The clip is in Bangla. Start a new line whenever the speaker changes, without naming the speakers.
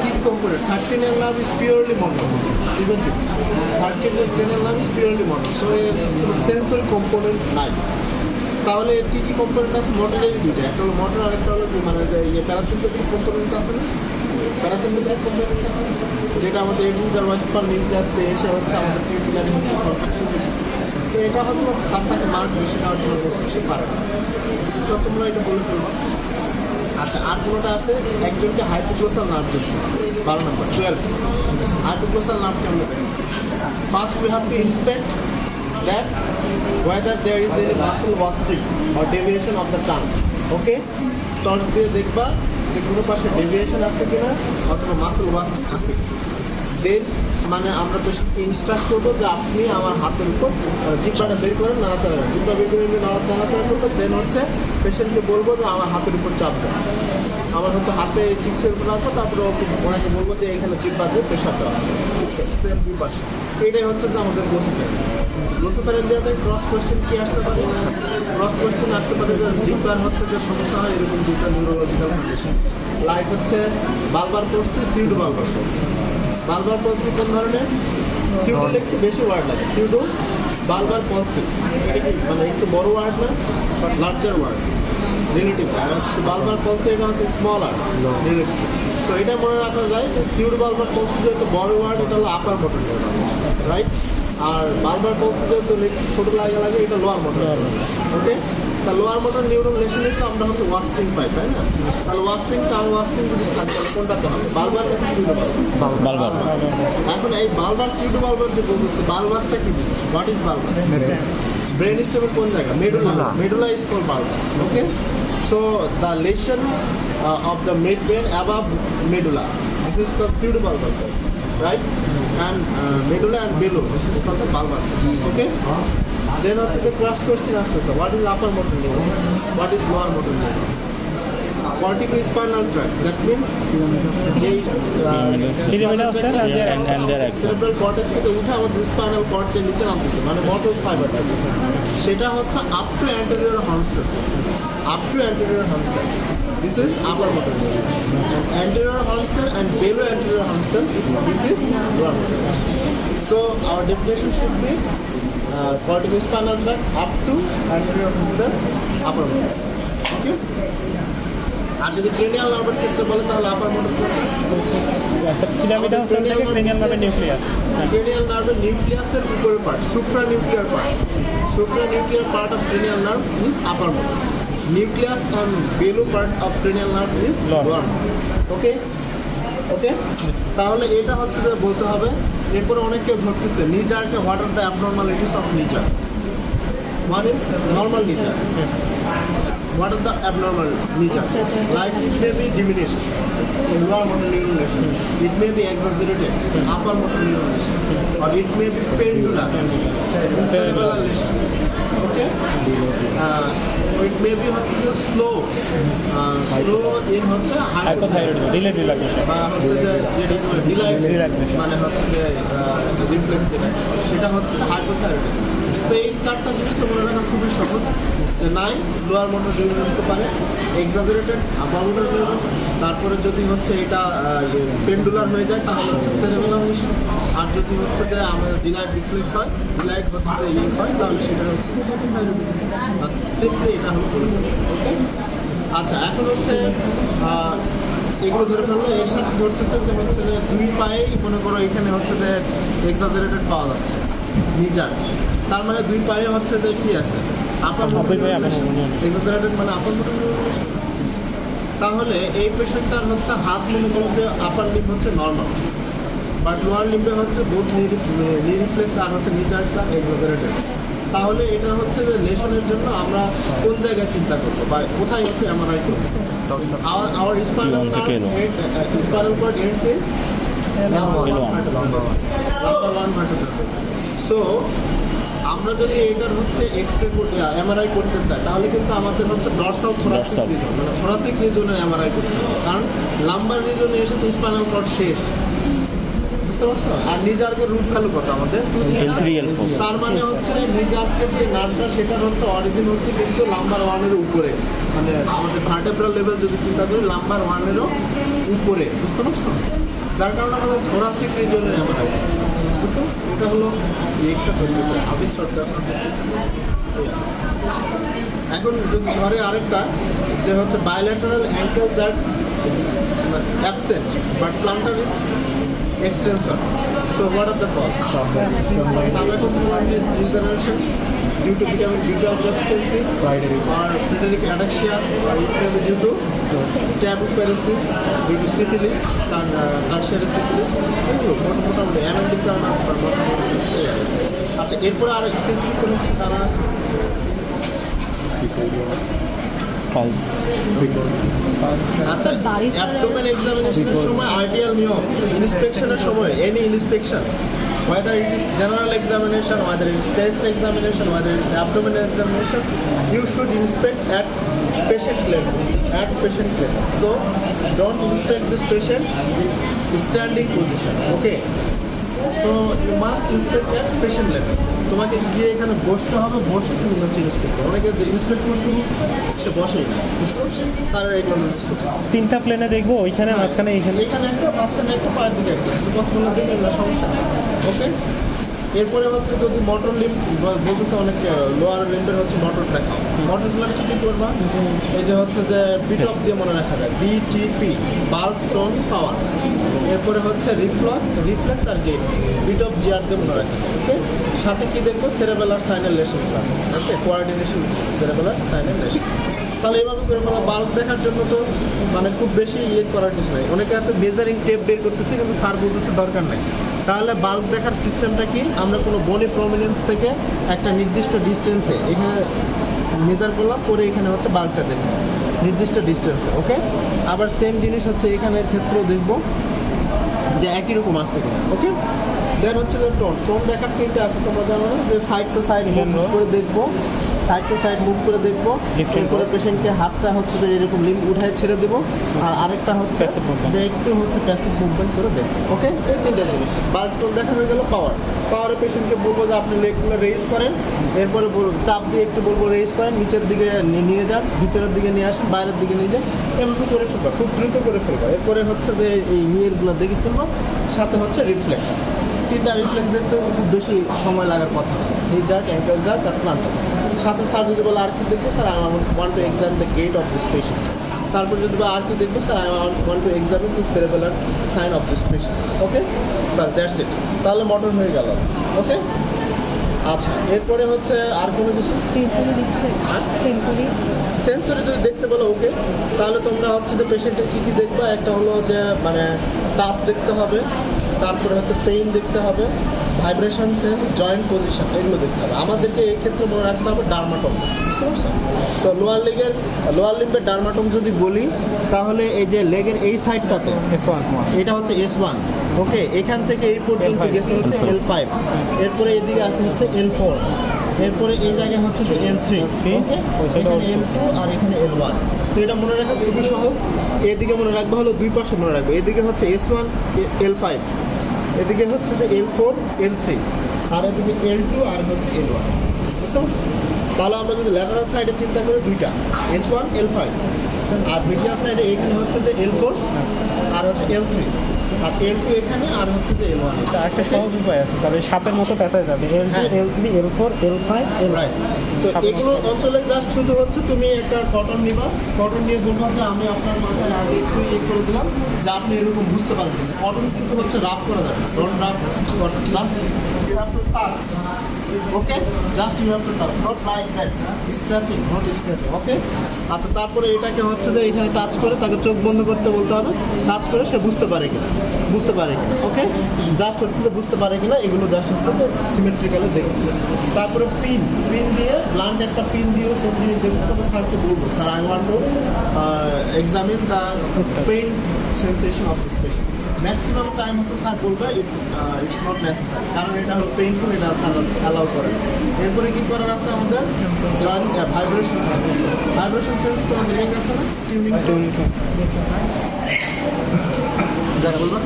Key component. Third cranial nerve is purely motor, isn't it? Third cranial nerve is purely motor. So sensory component নাই। তাহলে কি কি কম্পোনেন্ট আছে? মোটরের দুইটা, একটা হলো মোটর আর একটা হলো মানে ইয়ে প্যারাসিম্পথেটিক কম্পোনেন্ট আছে না, প্যারাসিম্পথেটিক কম্পোনেন্ট আছে যেটা আমাদের এডুঞ্জার ওয়াইসপার নিউক্লিয়াস দিয়ে এসে হচ্ছে আমাদের পিউপিলারি হচ্ছে কন্ট্রাকশন দিচ্ছে। তো এটা হচ্ছে সাবটাকে মার্ক বেশি নেওয়ার জন্য বেশি পারে না। তো তোমরা এটা বলে ফেলবো। আচ্ছা, আর কোনোটা আছে, একজনকে হাইপোগ্লোসাল নার্ভ দিচ্ছে 12 নম্বর 12। হাইপোগ্লোসাল নার্ভ কেমন? First we have to inspect that whether there is any muscle wasting or deviation of the tongue. Okay, torch দিয়ে দেখবা যে কোনো পাশে ডেভিয়েশন আছে কিনা অথবা মাসেল ওয়াস্টিং আছে। দেন মানে আমরা পেশেন্টকে ইনস্ট্রাক্ট করবো যে আপনি আমার হাতের উপর জিহ্বাটা বের করেন, নাড়াচাড়া করেন, জিহ্বা বের করে নাড়াচাড়া করবো। দেন হচ্ছে পেশেন্টকে বলবো যে আমার হাতের উপর চাপ দেয়, আমার হচ্ছে হাতে চিক্সের উপর রাখবো, তারপরে ওনাকে বলবো যে এখানে জিহ্বা দিয়ে প্রেশার দেওয়া সেম দুই পাশে। এটাই হচ্ছে যে আমাদের গ্লোসোফেরেন দেওয়াতে ক্রস কোয়েশ্চেন কি আসতে পারে? ক্রস কোয়েশ্চেন আসতে পারে যে জিহ্বার হচ্ছে যে সমস্যা হয় এরকম দুটো নিউরোলজিক্যাল কন্ডিশন, লাইক হচ্ছে বালবার পলসি, সিউডো বালবার পলসি। বালবার পলসি কোন ধরনের? সিউডো একটু বেশি ওয়ার্ড লাগে, সিউডো বালবার পলসি এটা কি মানে একটু বড় ওয়ার্ড না, বাট লার্জার ওয়ার্ড রিলেটিভ। আর হচ্ছে বালবার পলসি এটা হচ্ছে স্মল আর রিলেটিভ। তো এটা মনে রাখা যায় যে সিউডো বালবার পলসি যেহেতু বড় ওয়ার্ড, এটা হলো আপার মোটর নিউরন, রাইট? আর বালবার পলসি যেহেতু ছোটো লাগে এটা লোয়ার মোটর। ওকে, তা লোয়ার মোটর নিউরন লেশনে তো আমরা হচ্ছে ওয়াস্টিং পাই, তাই না? তাহলে ওয়াস্টিং টাং ওয়াস্টিং যদি থাকে তাহলে কোনটাতে হবে? বালবার নাকি সিউডো বালবার? এখন এই বালবার সিউডো বালবার যে বলতেছে, বালবাসটা কি জিনিস? What is bulbus? ব্রেন স্টেমের কোন জায়গা? Medulla. Medulla is called bulbus. Okay, so the lesion of the midbrain above medulla, this is called pseudobulbar, right? And medulla and below, this is called the bulbar. Okay, then also the cross question after, what is upper motor neuron, what is lower motor neuron? Corticospinal tract, that means cerebral cortex থেকে উঠে আমাদের স্পাইনাল কর্ডের নিচে নামতেছে, মানে মোটর ফাইবারটা সেটা হচ্ছে up to anterior horn cell, up to anterior horn cell. This is upper motor neuron. And anterior horn cell and below anterior horn cell, this is lower motor neuron. So our definition should be corticospinal tract up to anterior horn cell, upper motor. Okay? আর যদি ক্রেনিয়াল নার্ভের ক্ষেত্রে বলে তাহলে আপার মোটর
পিরামিডাল সেল থেকে ক্রেনিয়াল নার্ভের নিউক্লিয়াস,
ক্রেনিয়াল নার্ভের নিউক্লিয়াসের উপরের part, supra nuclear part of cranial nerve is upper motor, nucleus and below part of cranial nerve is lower. Okay okay, তাহলে এটা হচ্ছে যে বলতে হবে। এরপরে অনেকে ধরতেছে নিজারকে, what are the abnormalities of নিজার? ওয়ান ইজ নর্মাল নিজার, what are the abnormal nijar? Like it may be diminished in lower motor neuron lesion, it may be exaggerated in upper motor neuron lesion, or it may be pendular in cerebral lesion. Okay, it may be হচ্ছে যে slow in হচ্ছে
hypothyroidism, delayed relaxation,
বা হচ্ছে যে delayed মানে হচ্ছে যে রিফ্লেক্স যেটা সেটা হচ্ছে হাইপোথাইরয়েডিজম। তো এই চারটা জিনিস তো মনে রাখা খুবই সহজ, যে নাই লোয়ার মোটর নিউরন হতে পারে, এক্সাজারেটেড আপার মোটর নিউরন, তারপরে যদি হচ্ছে এটা পেন্ডুলার হয়ে যায় তাহলে হচ্ছে সেরেবেলাম লিশন, আর যদি হচ্ছে যে আমাদের ডিলাইট রিফ্লেক্স হয়, ডিলাইট হচ্ছে যে ইয়ে হয় তাহলে সেটা হচ্ছে সিম্পলি এটা হলো। ওকে, আচ্ছা এখন হচ্ছে এগুলো ধরে ফেললো, এর সাথে ধরতেছে যে হচ্ছে যে দুই পায়েই মনে করো এখানে হচ্ছে যে এক্সাজারেটেড পাওয়া যাচ্ছে নিজার, তার মানে দুই পায়ে হচ্ছে যে কি আছে আপার মোটর এক্সাজারেটেড মানে আপার মোটর। তাহলে এই পেশেন্টটার হচ্ছে হাত মনে করো যে আপার লিম্ব হচ্ছে নর্মাল, বাট লোয়ার লিম্বে হচ্ছে বোথ নিরিফ্লেক্স আর হচ্ছে নিজার্স আর এক্সাজারেটেড। তাহলে এটা হচ্ছে যে লেশনের জন্য আমরা কোন জায়গায় চিন্তা করবো বা কোথায় হচ্ছে এমআরআই করবো? our spinal cord ends in lumbar one vertebra. So আমরা যদি এটার হচ্ছে এক্সরে এমআরআই করতে চাই তাহলে কিন্তু আমাদের হচ্ছে ডরসাল থোরাসিক রিজন মানে থোরাসিক রিজনের এমআরআই করতে হবে, কারণ লাম্বার রিজনে এসে তো স্পাইনাল কর্ড শেষ, বুঝতে পারছো? আর নিজার্কের রুট ভ্যালু কত আমাদের? তার মানে হচ্ছে নিজার্কের যে নার্ভটা সেটার হচ্ছে অরিজিন হচ্ছে কিন্তু লাম্বার ওয়ানের উপরে, মানে আমাদের ভার্টেব্রাল লেভেল যদি চিন্তা করি লাম্বার ওয়ানেরও উপরে, বুঝতে পারছো? যার কারণে আমাদের থোরাসিক রিজনে আমরা বুঝতে পারছো? এটা হলো এখন যদি ধরে আরেকটা যে হচ্ছে bilateral ankle jerk absent but plantar is extensor. So what are the causes? Degeneration due to becoming beta deficiency or Friedreich ataxia, or it may be due to taboo paresis, due to syphilis, tertiary syphilis. মোটামুটি অ্যামেন্ডিক কারণ আচ্ছা এরপরে আর স্পেসিফিক কোনো কিছু কারণ আছে?
পালস
আচ্ছা অ্যাবডোমেন এক্সামিনেশনের সময় আইডিয়াল নিয়ম ইন্সপেকশনের সময় any inspection whether it is general examination, whether it is chest examination, whether it is abdominal examination, you should inspect at patient level. So don't inspect this patient standing position, okay? So you must inspect at patient level. তোমাকে গিয়ে এখানে বসতে হবে, বসে তুমি হচ্ছে ইন্সপেক্ট করো। অনেকে ইন্সপেক্ট করতে সে বসেই না, বুঝতে পারছি? স্যারের এগুলো নোটিস করছে।
তিনটা প্লেনে দেখবো, ওইখানে মাঝখানে এইখানে
এখানে একটা, মাঝখানে একটা, পায়ের দিকে একটা, পসিবল না দিলে না সমস্যা নেই, ওকে? এরপরে হচ্ছে যদি মোটর লিম্ব বলতেছে অনেক লোয়ার লিম্বের হচ্ছে মোটর দেখা, মোটরগুলো কি কি করবা? এই যে হচ্ছে যে বিটপ দিয়ে মনে রাখা যায়, বিটিপি, বাল্ক টোন পাওয়ার। এরপরে হচ্ছে রিফ্লেক্স আর গেট, বিটপ জিআর দিয়ে মনে রাখা যায়, ওকে? সাথে কি দেখবো? Cerebellar spinal lesion, okay? Coordination cerebellar spinal lesion. তাহলে এইভাবে করে বলা বাল্ক দেখার জন্য তো মানে খুব বেশি ইয়ে করার কিছু নাই। অনেকে হয়তো মেজারিং টেপ বের করতেছে কিন্তু স্যার বলতেছে দরকার নাই। তাহলে বাল্ক দেখার সিস্টেমটা কি? আমরা কোনো বনি প্রমিনেন্স থেকে একটা নির্দিষ্ট ডিস্টেন্সে এখানে মেজার করলাম, পরে এখানে হচ্ছে বাল্কটা দেখবো নির্দিষ্ট ডিস্টেন্সে, ওকে? আবার সেম জিনিস হচ্ছে এখানের ক্ষেত্রেও দেখবো যে একই রকম আসছে কিনা, ওকে? দেন হচ্ছে যে টোন দেখার তিনটা আছে, তোমরা জানো না? যে সাইড টু সাইড মুভ করে দেখবো, সাইড টু সাইড মুভ করে দেখবো, এরপরে পেশেন্টকে হাতটা হচ্ছে যে এরকম লিম্ব উঠায় ছেড়ে দেবো, আর আরেকটা হচ্ছে যে একটু হচ্ছে প্যাসিভ মুভমেন্ট করে দেখবো, ওকে? এই তিনটা জিনিস। বাল্ক টোন দেখা হয়ে গেল। পাওয়ারে পেশেন্টকে বলবো যে আপনি লেগগুলো রেজ করেন, এরপরে চাপ দিয়ে একটু বলবো রেজ করেন, নিচের দিকে নিয়ে যান, ভিতরের দিকে নিয়ে আসেন, বাইরের দিকে নিয়ে যান, এমন করে ফেলবা, খুব দ্রুত করে ফেলবা। এরপরে হচ্ছে যে এই নিয়েরগুলো দেখে ফেলবো, সাথে হচ্ছে রিফ্লেক্স। তিনটা রিফ্লেক্স দেখতে খুব বেশি সময় লাগার কথা, এই জার্ক, অ্যাঙ্কেল জার্ক আর প্লান্টার। সাথে স্যার যদি বলে আর কি দেখবো? Sir I want to examine the gait of this patient. তারপর যদি আর কি দেখবো? Sir I want to examine the cerebellar sign of this patient, okay? বাস দ্যাটস ইট। তাহলে মোটর হয়ে গেল, ওকে? আচ্ছা এরপরে হচ্ছে আর কোনো কিছু? সেন্সরি যদি দেখতে বলো, ওকে? তাহলে তোমরা হচ্ছে যে পেশেন্টের কী কী দেখবা? একটা হলো যে মানে টাচ দেখতে হবে, তারপরে হচ্ছে পেইন দেখতে হবে, ভাইব্রেশন সেন্স, জয়েন্ট পজিশন, এগুলো দেখতে হবে। আমাদেরকে এই ক্ষেত্রে মনে রাখতে হবে ডার্মাটোম, বুঝতে পারছো? তো লোয়ার লিম্বের ডার্মাটোম যদি বলি, তাহলে এই যে লেগের এই সাইডটাতে এটা হচ্ছে S1, ওকে? এখান থেকে এই পর্যন্ত গেছে হচ্ছে L5, এরপরে এদিকে আসে হচ্ছে L4, এরপরে এই জায়গায় হচ্ছে যে L3, ওকে? এখানে L2 আর এখানে L1। তো এটা মনে রাখা খুবই সহজ। এদিকে মনে রাখবে হলো দুই পাশে মনে রাখবে, এদিকে হচ্ছে S1 L5, এদিকে হচ্ছে যে L4 L3, আর এদিকে L2 আর হচ্ছে L1, বুঝতে পারছো? তাহলে আমরা যদি ল্যাটারাল সাইডে চিন্তা করি, দুইটা S1 L5, আর মিডিয়াল সাইডে এখানে হচ্ছে যে L4 আর হচ্ছে L3, আর L2 এখানে আর হচ্ছে যে L1।
একটা সহজ উপায় আছে, তাহলে সাপের মতো পেঁচায় যাবে L2 L3 L4 L5
right. তো এগুলো অঞ্চলে জাস্ট শুধু হচ্ছে তুমি একটা কটন নিবা, কটন নিয়ে বলবা যে আমি আপনার মাথায় আগে একটু ইয়ে করে দিলাম যে আপনি এরকম বুঝতে পারবেন। কটন কিন্তু হচ্ছে রাফ করা যাবে, don't rough cotton, just you have to touch, okay? Just you have to touch, not like that, scratching, not scratching, okay? আচ্ছা তারপরে এটাকে হচ্ছে যে এখানে টাচ করে তাকে চোখ বন্ধ করতে বলতে হবে, টাচ করে সে বুঝতে পারে কিনা, ওকে? জাস্ট হচ্ছে যে বুঝতে পারে কিনা, এগুলো জাস্ট হচ্ছে যে সিমেট্রিক্যালি দেখতে। তারপরে পিন দিয়ে ব্লান্ট একটা পিন দিয়েও সেম জিনিস দেখতে হবে। স্যারকে বলবো, sir I want to examine the pain sensation of this patient. Maximum time হচ্ছে স্যার বলবে ইটস নট নেসেসারি, কারণ এটা হলো পেইনফুল, এটা স্যার অ্যালাউ করে। এরপরে কী করার আছে আমাদের? জয়েন্ট ভাইব্রেশন সেন্স তো আমাদের কাছে না, টিউনিং যারা বলবা